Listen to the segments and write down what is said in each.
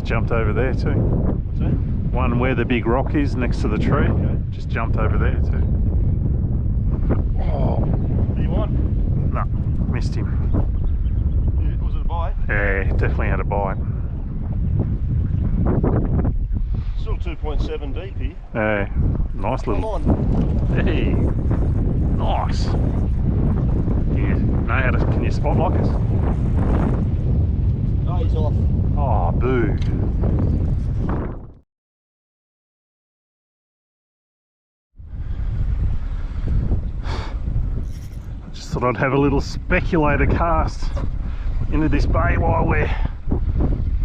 jumped over there too. What's that? One where the big rock is next to the tree. Okay. Just jumped over there too. Oh. Do you want? No, missed him. Yeah, was it a bite? Yeah, he definitely had a bite. Still 2.7 deep here. Yeah, nice Come little. on. Hey, nice. Can you spot lock us? Oh, he's off. Oh, boo. I just thought I'd have a little speculator cast into this bay while we're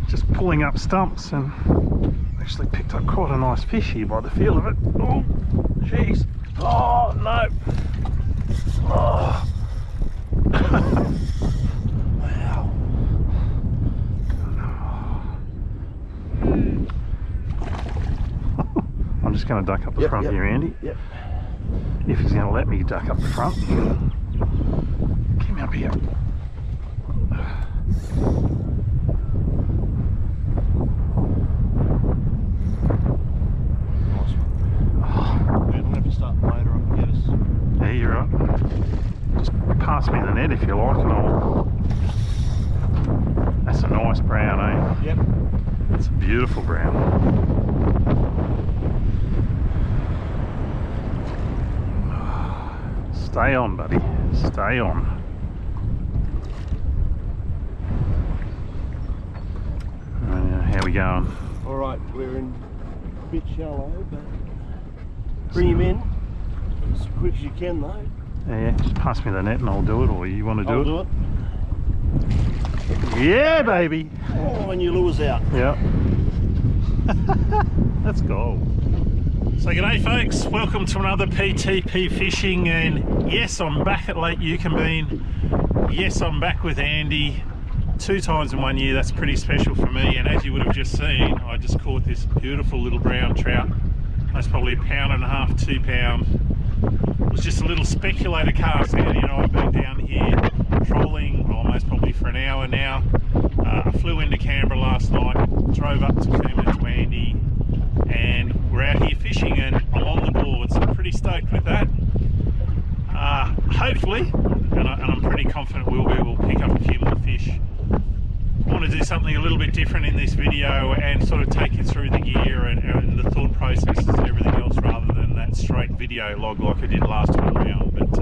just pulling up stumps, and actually picked up quite a nice fish here by the feel of it. Oh, jeez. Oh, no. Oh. Wow. I'm just going to duck up the front here, Andy. Yep. If he's going to let me duck up the front. Come up here. Yeah, you're right. Just pass me the net if you like, and I'll... That's a nice brown, eh? Yep. It's a beautiful brown. Stay on, buddy. Stay on. How we going? All right, we're in a bit shallow, but bring him in as quick as you can, though. Yeah, just pass me the net and I'll do it, or you want to do I'll it? do it. Yeah, baby. Oh, and your lure's out. Yeah. Let's go. So g'day folks, welcome to another PTP fishing, and yes, I'm back at Lake Eucumbene. Yes, I'm back with Andy. 2 times in 1 year, that's pretty special for me, and as you would have just seen, I just caught this beautiful little brown trout. That's probably 1.5 pounds, 2 pounds. It was just a little speculator cast. Andy and I have been down here trolling almost probably for an hour now. I flew into Canberra last night, drove up to Coomera to Andy, and we're out here fishing, and I'm on the board, so I'm pretty stoked with that. Hopefully, and I'm pretty confident we'll pick up a few more fish. I want to do something a little bit different in this video and sort of take you through the gear and the thought processes and everything else, rather than that straight video log like I did last time around. But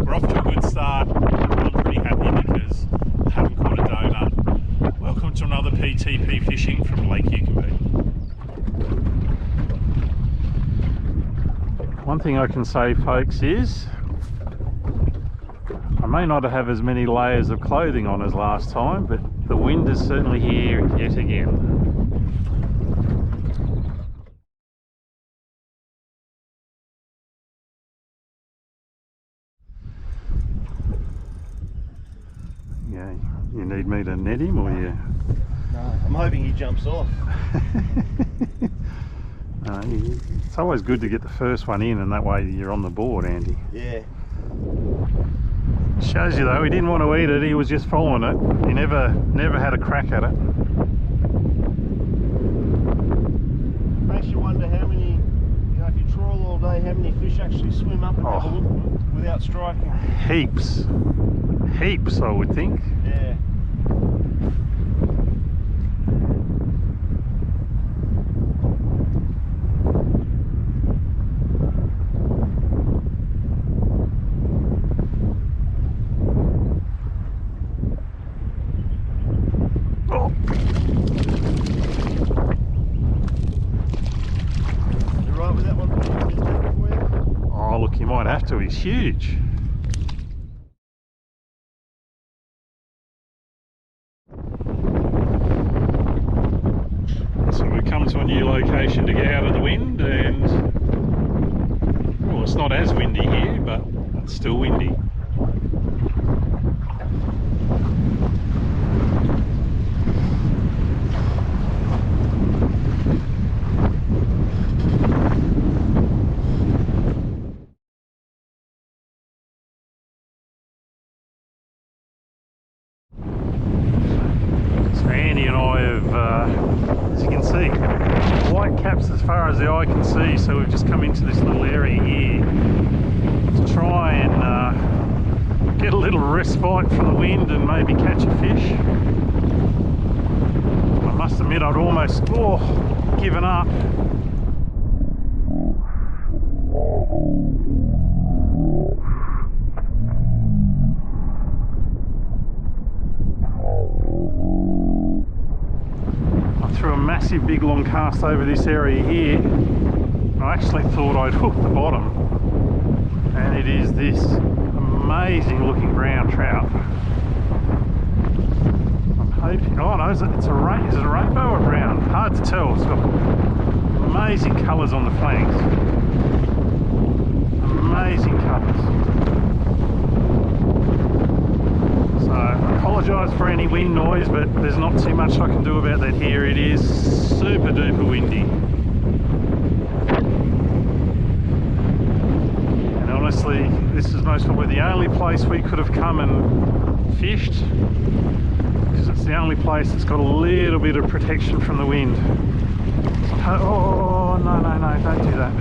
we're off to a good start. I'm pretty happy because I haven't caught a donut. Welcome to another PTP fishing from Lake Eucumbene. One thing I can say, folks, is I may not have as many layers of clothing on as last time, but the wind is certainly here yet again. Yeah, you need me to net him, or you? No, I'm hoping he jumps off. It's always good to get the first one in, and that way you're on the board, Andy. Yeah. Shows you though, he didn't want to eat it, he was just following it. He never had a crack at it. Makes you wonder how many, if you trawl all day, how many fish actually swim up and have a look without striking. Heaps. Heaps, I would think. Yeah. You might have to, he's huge. So we've come to a new location to get out of the wind, and well, it's not as windy here, but it's still windy. white caps as far as the eye can see, so we've just come into this little area here to try and get a little respite from the wind and maybe catch a fish. I must admit I'd almost given up. Threw a massive big long cast over this area here. I actually thought I'd hooked the bottom, and it is this amazing looking brown trout. I'm hoping, oh no, is it a rainbow or brown? Hard to tell. It's got amazing colours on the flanks. Amazing colours. So I apologise for any wind noise, but there's not too much I can do about that here. It is super duper windy. And honestly, this is most probably the only place we could have come and fished, because it's the only place that's got a little bit of protection from the wind. Oh, no, don't do that.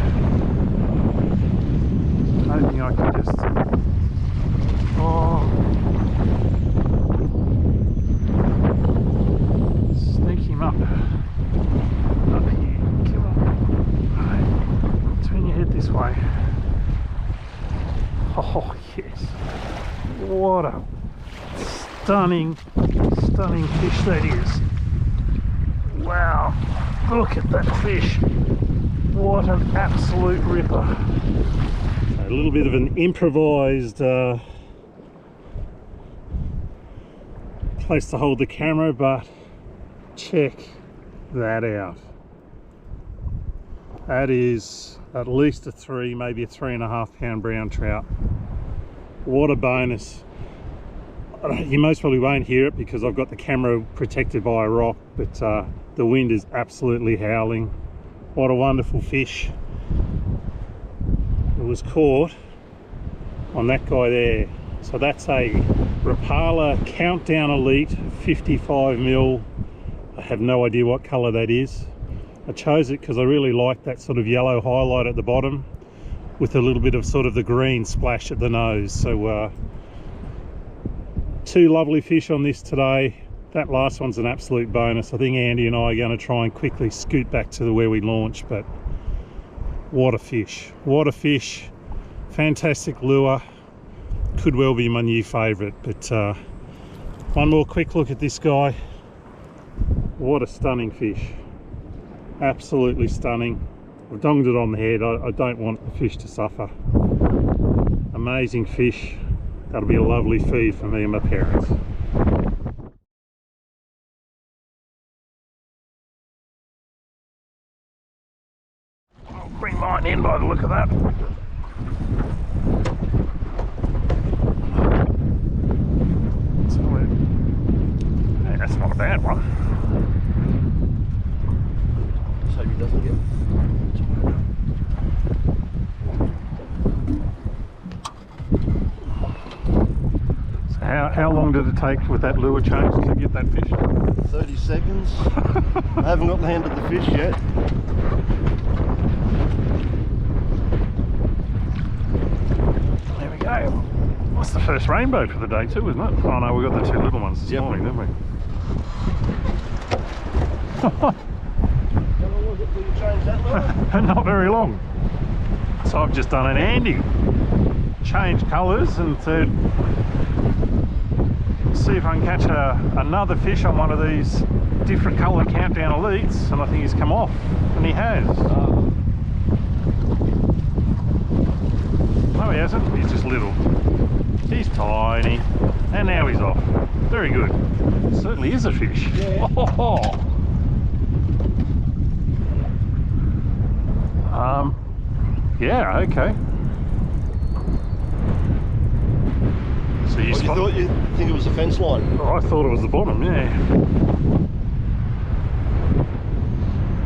I'm hoping I can just... Up here, come on. Right. Turn your head this way. Oh yes, what a stunning fish that is. Wow, look at that fish. What an absolute ripper. A little bit of an improvised place to hold the camera, but check that out. That is at least a 3, maybe a 3.5 pound brown trout. What a bonus. You most probably won't hear it because I've got the camera protected by a rock, but the wind is absolutely howling. What a wonderful fish. It was caught on that guy there. So that's a Rapala Countdown Elite 55mm. I have no idea what colour that is. I chose it because I really like that sort of yellow highlight at the bottom with a little bit of sort of the green splash at the nose. So 2 lovely fish on this today. That last one's an absolute bonus. I think Andy and I are going to try and quickly scoot back to where we launched, but what a fish. What a fish. Fantastic lure. Could well be my new favourite, but one more quick look at this guy. What a stunning fish. Absolutely stunning. I've donged it on the head. I don't want the fish to suffer. Amazing fish. That'll be a lovely feed for me and my parents. I'll bring mine in by the look of that. Hey, that's not a bad one. So he doesn't get So how long did it take with that lure change to get that fish? 30 seconds. I haven't got landed the fish yet. There we go. That's the first rainbow for the day too, isn't it? Oh no, we got the 2 little ones this morning, didn't we? How long was it till you changed that lure? Not very long. So I've just done an Andy. Changed colours and said, see if I can catch another fish on one of these different colour Countdown Elites, and I think he's come off, and he has. No, he hasn't. He's just little. He's tiny, and now he's off. Very good. Certainly is a fish. Yeah. Oh. Yeah, okay. So you thought you think it was the fence line? Oh, I thought it was the bottom, yeah.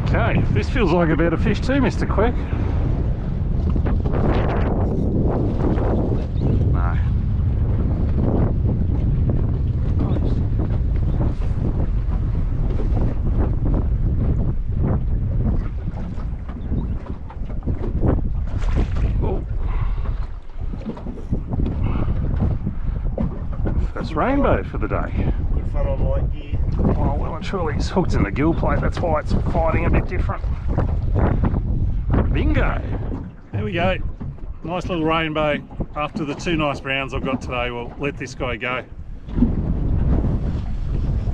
Okay, this feels like a better fish too, Mr. Quick. No. first rainbow for the day. Good fun on light gear. Oh, well and truly it's hooked in the gill plate, that's why it's fighting a bit different. Bingo! There we go. Nice little rainbow. After the 2 nice browns I've got today, we'll let this guy go.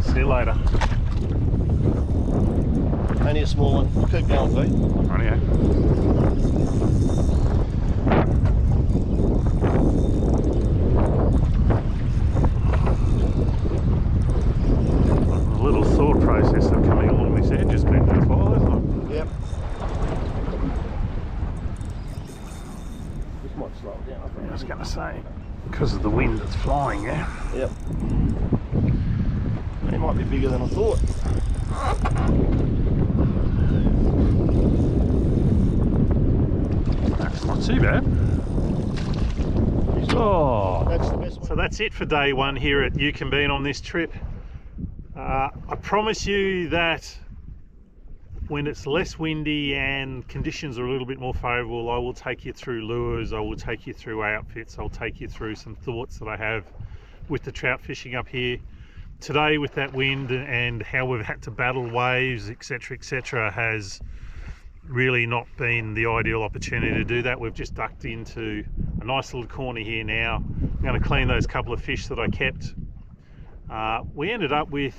See you later. Only a small one. Keep going, Pete. Rightio. A little thought process of coming along this edge has been worthwhile, isn't it? Yep. This might slow it down. I was going to say, because of the wind that's flying, yeah? Yep. They might be bigger than I thought. That's not too bad. Oh, That's the best one. so that's it for day 1 here at Eucumbene on this trip. I promise you that when it's less windy and conditions are a little bit more favourable, I will take you through lures, I will take you through outfits, I'll take you through some thoughts that I have with the trout fishing up here. Today with that wind and how we've had to battle waves, etc., has really not been the ideal opportunity to do that. We've just ducked into a nice little corner here now. I'm going to clean those couple of fish that I kept. We ended up with,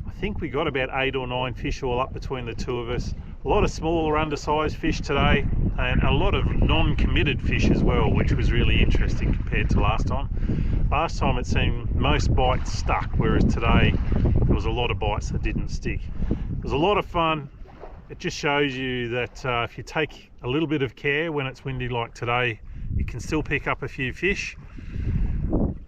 I think we got about 8 or 9 fish all up between the 2 of us. A lot of smaller undersized fish today and a lot of non-committed fish as well, which was really interesting compared to last time. Last time it seemed most bites stuck, whereas today there was a lot of bites that didn't stick. It was a lot of fun. It just shows you that if you take a little bit of care when it's windy like today, you can still pick up a few fish.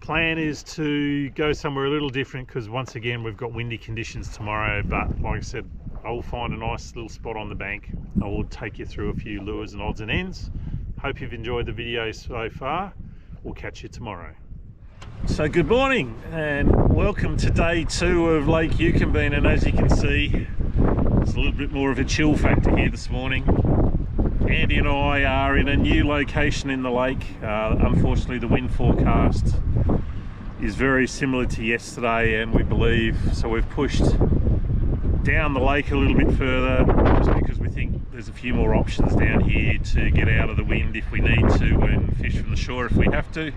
Plan is to go somewhere a little different because once again we've got windy conditions tomorrow, but like I said, I will find a nice little spot on the bank. I will take you through a few lures and odds and ends. Hope you've enjoyed the video so far. We'll catch you tomorrow. So good morning and welcome to day 2 of Lake Eucumbene, and as you can see it's a little bit more of a chill factor here this morning. Andy and I are in a new location in the lake. Unfortunately the wind forecast is very similar to yesterday, and we believe, so we've pushed down the lake a little bit further just because we think there's a few more options down here to get out of the wind if we need to and fish from the shore if we have to.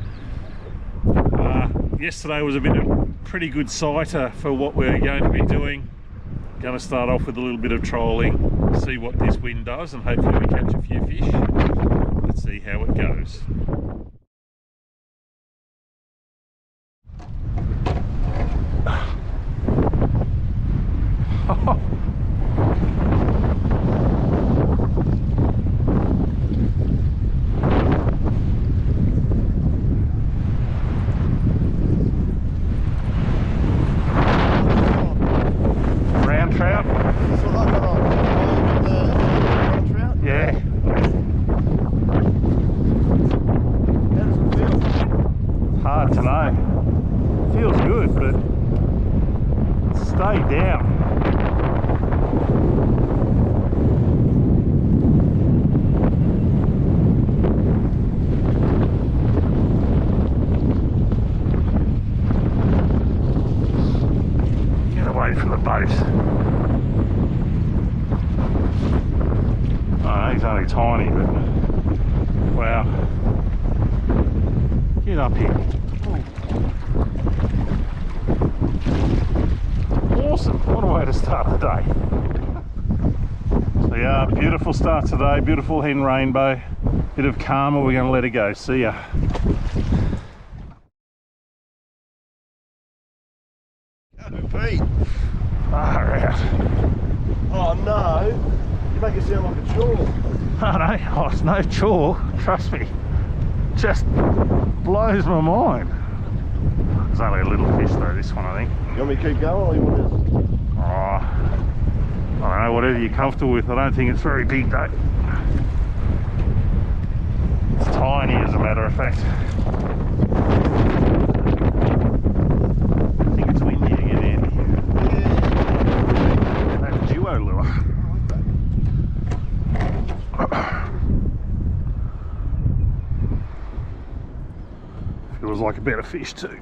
Yesterday was a pretty good sighter for what we're going to be doing. Going to start off with a little bit of trolling, see what this wind does, and hopefully we catch a few fish. Let's see how it goes. Brown trout? That's what I got on. The trout? Yeah. How does it feel? Hard to know. Feels good, but stay down. Get away from the boat. Oh, he's only tiny, but wow. Get up here. Awesome, what a way to start the day. So yeah, beautiful start today, beautiful hen rainbow. Bit of karma, we're going to let it go. See ya. Pete. Far out. Oh no. You make it sound like a chore. Oh no, oh, it's no chore, trust me. Just blows my mind. There's only a little fish though, this one I think. You want me to keep going or you want to? Oh, I don't know, whatever you're comfortable with. I don't think it's very big though. It's tiny as a matter of fact. I think it's windy again, Andy. Yeah. That duo lure. Feels like a better fish too.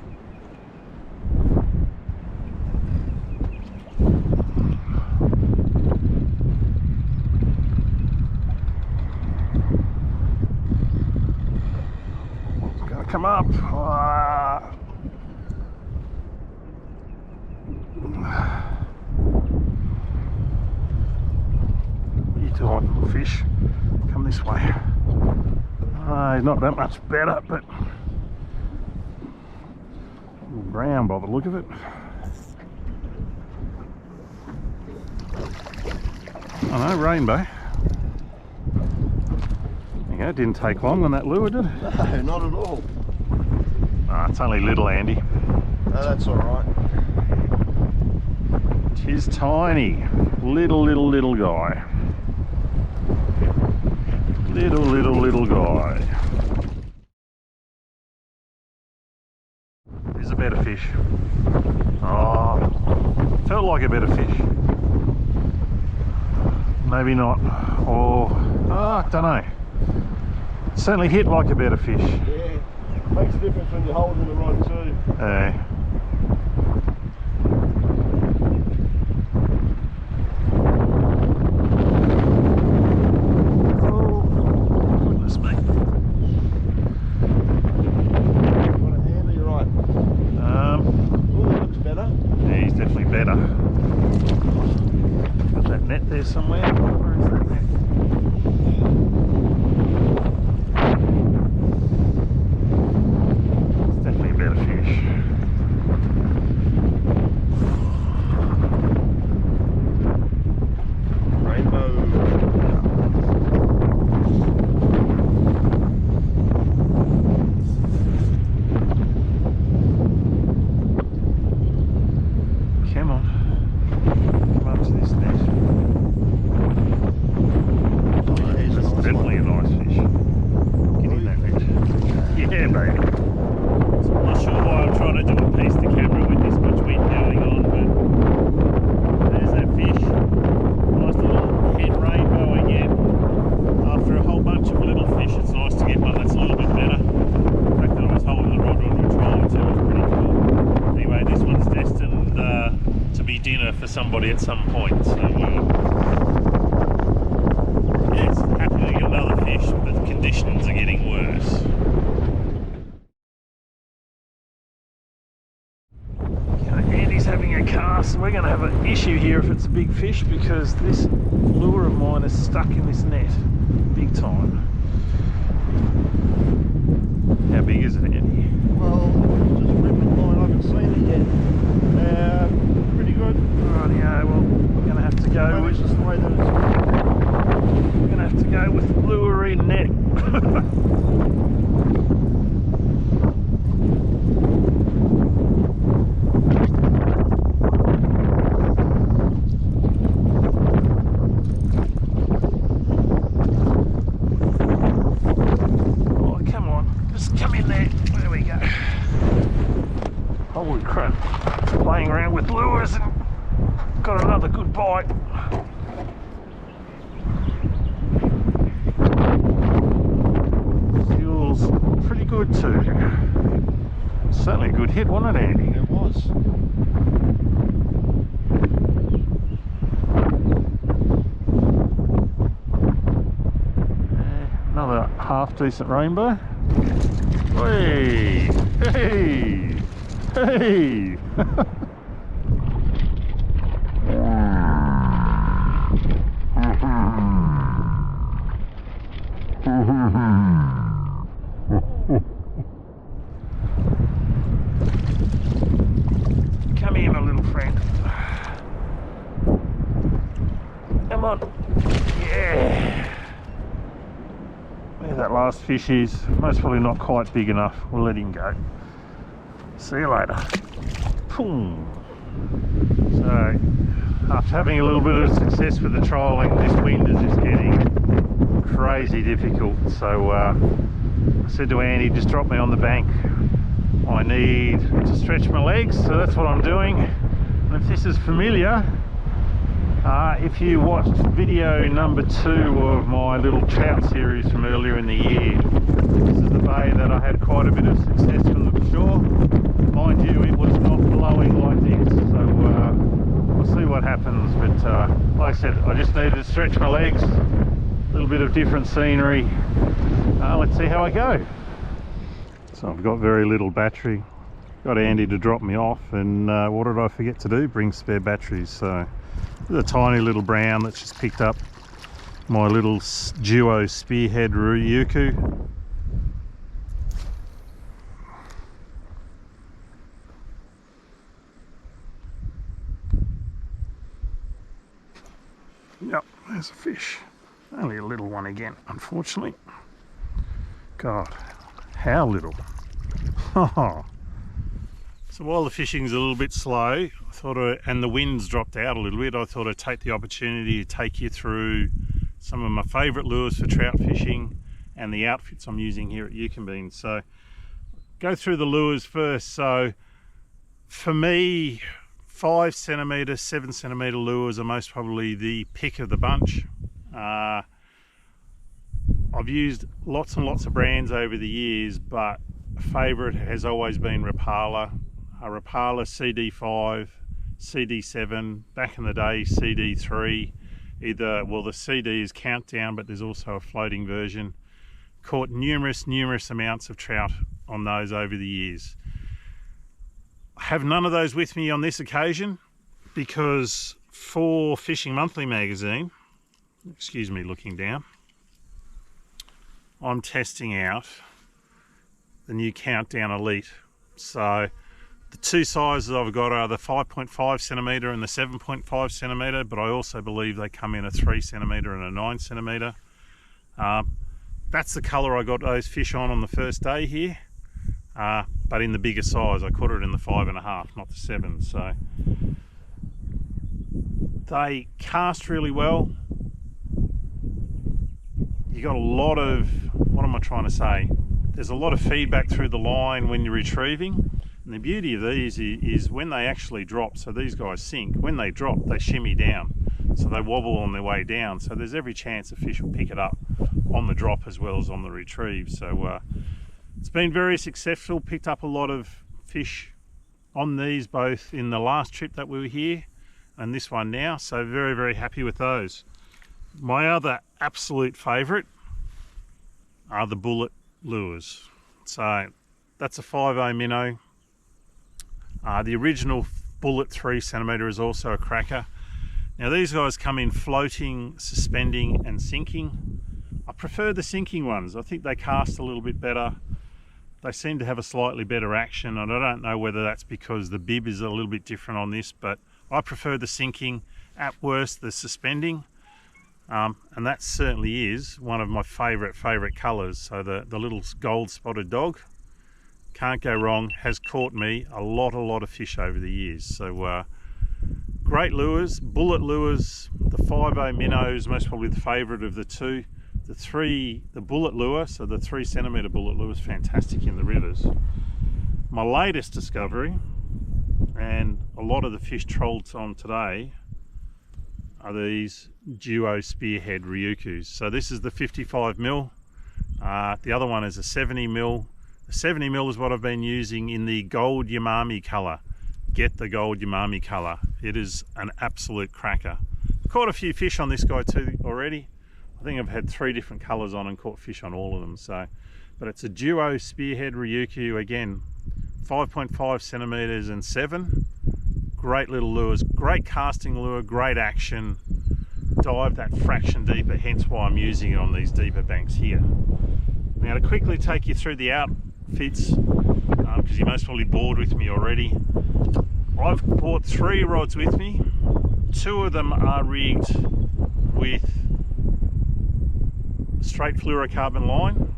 come up. What are you doing, little fish? Come this way. He's not that much better, but brown by the look of it. Oh no, rainbow. There you go, didn't take long on that lure, did it? No, not at all. Oh, it's only little, Andy. No, that's alright. Tis tiny. Little guy. Little guy. There's a better fish. Oh, felt like a better fish. Maybe not. Or, don't know. Certainly hit like a better fish. Yeah, makes a difference when you're holding the rod too. Somewhere. Where is that net? It's definitely a better fish. Rainbow. Come on. Come up to this net. Definitely a nice fish. Get in that net. Yeah, baby. So I'm not sure why I'm trying to do a piece to camera with this much wind going on, but there's that fish. Nice little head rainbow again. After a whole bunch of little fish, it's nice to get one that's a little bit better. The fact that I was holding the rod on the trolling too was pretty cool. Anyway, this one's destined to be dinner for somebody at some point. So, yes, happy to get another fish, but the conditions are getting worse. Andy's having a cast, and we're going to have an issue here if it's a big fish, because this lure of mine is stuck in this net big time. How big is it, Andy? Well, just ripping line, I haven't seen it yet. Pretty good. Rightio, well, we're going to have to go with... just the way that it's... We're going to have to go with lure in net. Oh, come on. Just come in there. There we go. Holy crap. Playing around with lures and got another good bite. Feels pretty good too. Certainly a good hit, wasn't it, Andy? It was. Another half decent rainbow. Hey! Hey! Hey! Come here, my little friend. Come on. Yeah. Where that last fish is, most probably not quite big enough. We'll let him go. See you later. Boom. So, after having a little bit of success with the trolling, this wind is just getting crazy difficult. So I said to Andy, just drop me on the bank. I need to stretch my legs, so that's what I'm doing. And if this is familiar, if you watched video number 2 of my little trout series from earlier in the year, this is the bay that I had quite a bit of success from the shore. Mind you, it was not blowing like this, so we'll see what happens. But like I said, I just needed to stretch my legs, a little bit of different scenery. Let's see how I go. So I've got very little battery. Got Andy to drop me off, and what did I forget to do? Bring spare batteries. So there's a tiny little brown that's just picked up my little duo spearhead Ryukyu. Yep, there's a fish. Only a little one again, unfortunately. God, how little. So while the fishing's a little bit slow, and the wind's dropped out a little bit, I thought I'd take the opportunity to take you through some of my favourite lures for trout fishing and the outfits I'm using here at Eucumbene. So go through the lures first. So for me, 5 centimetre, 7 centimetre lures are most probably the pick of the bunch. I've used lots and lots of brands over the years, but a favourite has always been Rapala. Rapala CD5, CD7, back in the day CD3. Well, the CD is Countdown, but there's also a floating version. Caught numerous amounts of trout on those over the years. I have none of those with me on this occasion because for Fishing Monthly magazine, excuse me looking down, I'm testing out the new Countdown Elite. So the two sizes I've got are the 5.5 centimetre and the 7.5 centimetre, but I also believe they come in a 3 centimetre and a 9 centimetre. That's the colour I got those fish on the first day here, but in the bigger size. I caught it in the 5.5, not the 7. So they cast really well. You got a lot of, what am I trying to say? There's a lot of feedback through the line when you're retrieving. And the beauty of these is when they actually drop, so these guys sink, when they drop, they shimmy down. So they wobble on their way down. So there's every chance a fish will pick it up on the drop as well as on the retrieve. So it's been very successful, picked up a lot of fish on these, both in the last trip that we were here and this one now. So very happy with those. My other absolute favourite are the bullet lures. So that's a 5.0 minnow. The original bullet 3 centimetre is also a cracker. Now these guys come in floating, suspending and sinking. I prefer the sinking ones. I think they cast a little bit better. They seem to have a slightly better action, and I don't know whether that's because the bib is a little bit different on this, but I prefer the sinking. At worst, the suspending. And that certainly is one of my favourite colours. So the little gold spotted dog, can't go wrong, has caught me a lot of fish over the years. So great lures, bullet lures. The 5.0 minnows, most probably the favourite of the two. The bullet lure, so the 3 centimetre bullet lure is fantastic in the rivers. My latest discovery, and a lot of the fish trolled on today, are these duo spearhead Ryukyus. So this is the 55mm. The other one is a 70mm. The 70mm is what I've been using in the gold Yamami colour. Get the gold Yamami colour. It is an absolute cracker. Caught a few fish on this guy too already. I think I've had 3 different colours on and caught fish on all of them. So, but it's a duo spearhead Ryukyu, again 5.5 centimetres and 7. Great little lures, great casting lure, great action. Dive that fraction deeper, hence why I'm using it on these deeper banks here. Now to quickly take you through the outfits, because you're most probably bored with me already. I've brought 3 rods with me. 2 of them are rigged with straight fluorocarbon line.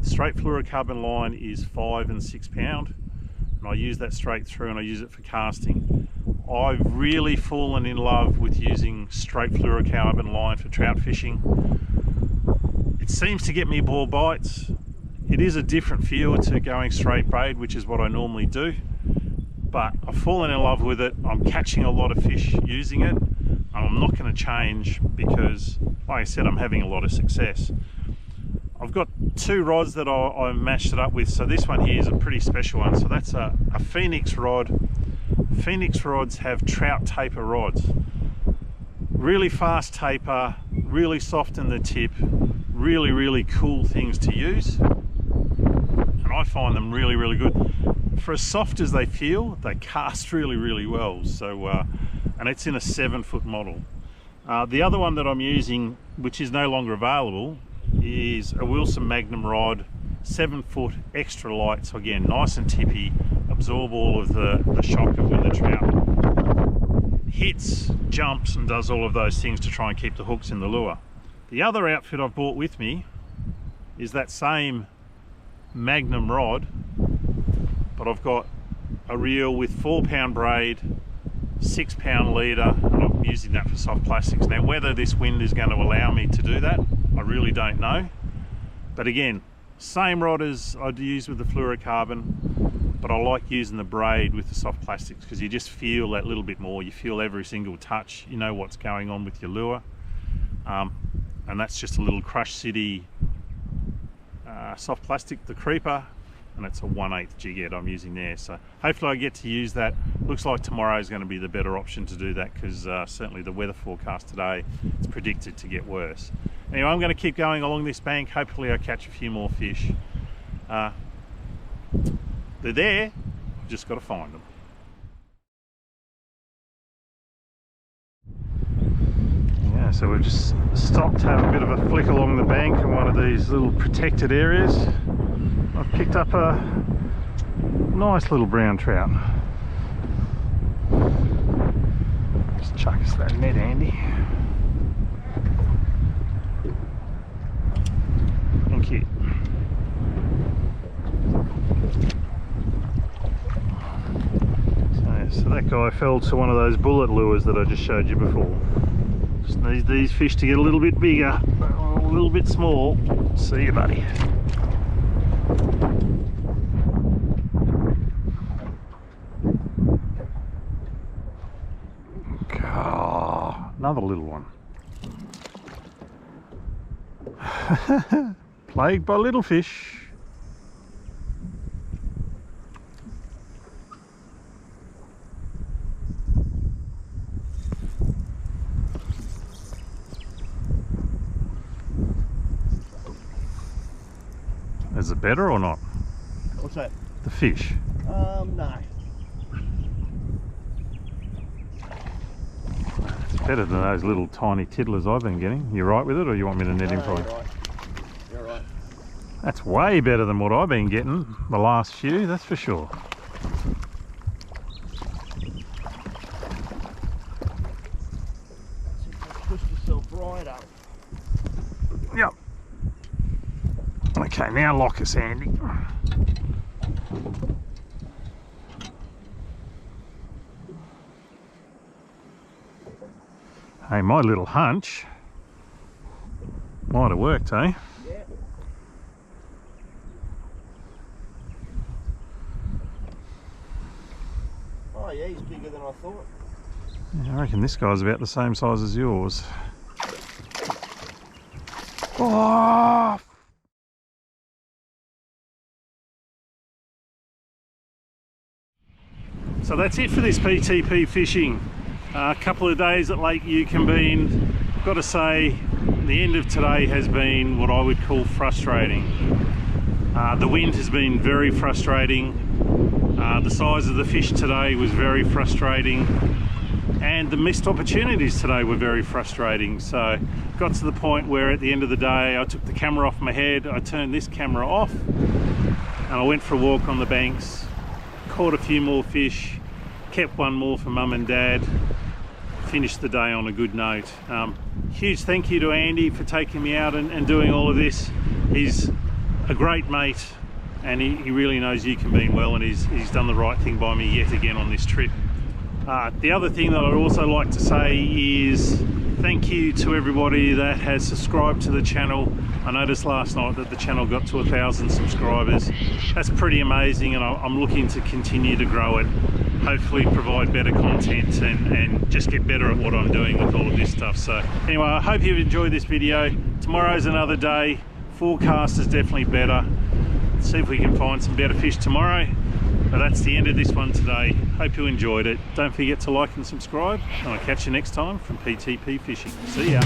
Straight fluorocarbon line is 5 and 6 pound, and I use that straight through, and I use it for casting. I've really fallen in love with using straight fluorocarbon line for trout fishing. It seems to get me more bites. It is a different feel to going straight braid, which is what I normally do, but I've fallen in love with it. I'm catching a lot of fish using it, and I'm not going to change because, like I said, I'm having a lot of success. I've got 2 rods that I mashed it up with. So this one here is a pretty special one. So that's a Phoenix rod. Phoenix rods have trout taper rods. Really fast taper, really soft in the tip, really cool things to use, and I find them really good. For as soft as they feel, they cast really well. So and it's in a 7-foot model. The other one that I'm using, which is no longer available, is a Wilson Magnum rod, 7-foot, extra light. So again, nice and tippy, absorb all of the shock of when the trout hits, jumps, and does all of those things to try and keep the hooks in the lure. The other outfit I've brought with me is that same Magnum rod, but I've got a reel with 4-pound braid, 6-pound leader, and I'm using that for soft plastics. Now, whether this wind is going to allow me to do that, I really don't know. But again, same rod as I'd use with the fluorocarbon, but I like using the braid with the soft plastics because you just feel that little bit more. You feel every single touch, you know what's going on with your lure. And that's just a little Crush City soft plastic, the Creeper, and it's a 1/8 jig head I'm using there. So hopefully I get to use that. Looks like tomorrow is going to be the better option to do that, because certainly the weather forecast today is predicted to get worse. Anyway, I'm going to keep going along this bank. Hopefully I catch a few more fish. They're there, I've just got to find them. Yeah, so we've just stopped to have a bit of a flick along the bank in one of these little protected areas. I've picked up a nice little brown trout. Just chuck us that net, Andy. Thank you. So that guy fell to one of those bullet lures that I just showed you before. Just need these fish to get a little bit bigger, a little bit small. See you, buddy. Oh, another little one. Plagued by little fish. Is it better or not? What's that? The fish. No. It's better than those little tiny tiddlers I've been getting. You right with it, or you want me to net him for you? You're right. You're right. That's way better than what I've been getting the last few, that's for sure. Push yourself right up. Yep. Okay, now lock us, Andy. Hey, my little hunch might have worked, eh? Yeah. Oh yeah, he's bigger than I thought. Yeah, I reckon this guy's about the same size as yours. Oh! So that's it for this PTP fishing. A couple of days at Lake Eucumbene. Got to say, the end of today has been what I would call frustrating. The wind has been very frustrating. The size of the fish today was very frustrating, and the missed opportunities today were very frustrating. So got to the point where at the end of the day I took the camera off my head, I turned this camera off, and I went for a walk on the banks, caught a few more fish, kept one more for Mum and Dad, finished the day on a good note. Huge thank you to Andy for taking me out and doing all of this. He's a great mate, and he really knows Eucumbene well, and he's done the right thing by me yet again on this trip. The other thing that I'd also like to say is thank you to everybody that has subscribed to the channel. I noticed last night that the channel got to 1,000 subscribers. That's pretty amazing, and I'm looking to continue to grow it. Hopefully provide better content and just get better at what I'm doing with all of this stuff. So anyway, I hope you've enjoyed this video. Tomorrow's another day. Forecast is definitely better. Let's see if we can find some better fish tomorrow. But that's the end of this one today. Hope you enjoyed it. Don't forget to like and subscribe, and I'll catch you next time from PTP Fishing. See ya.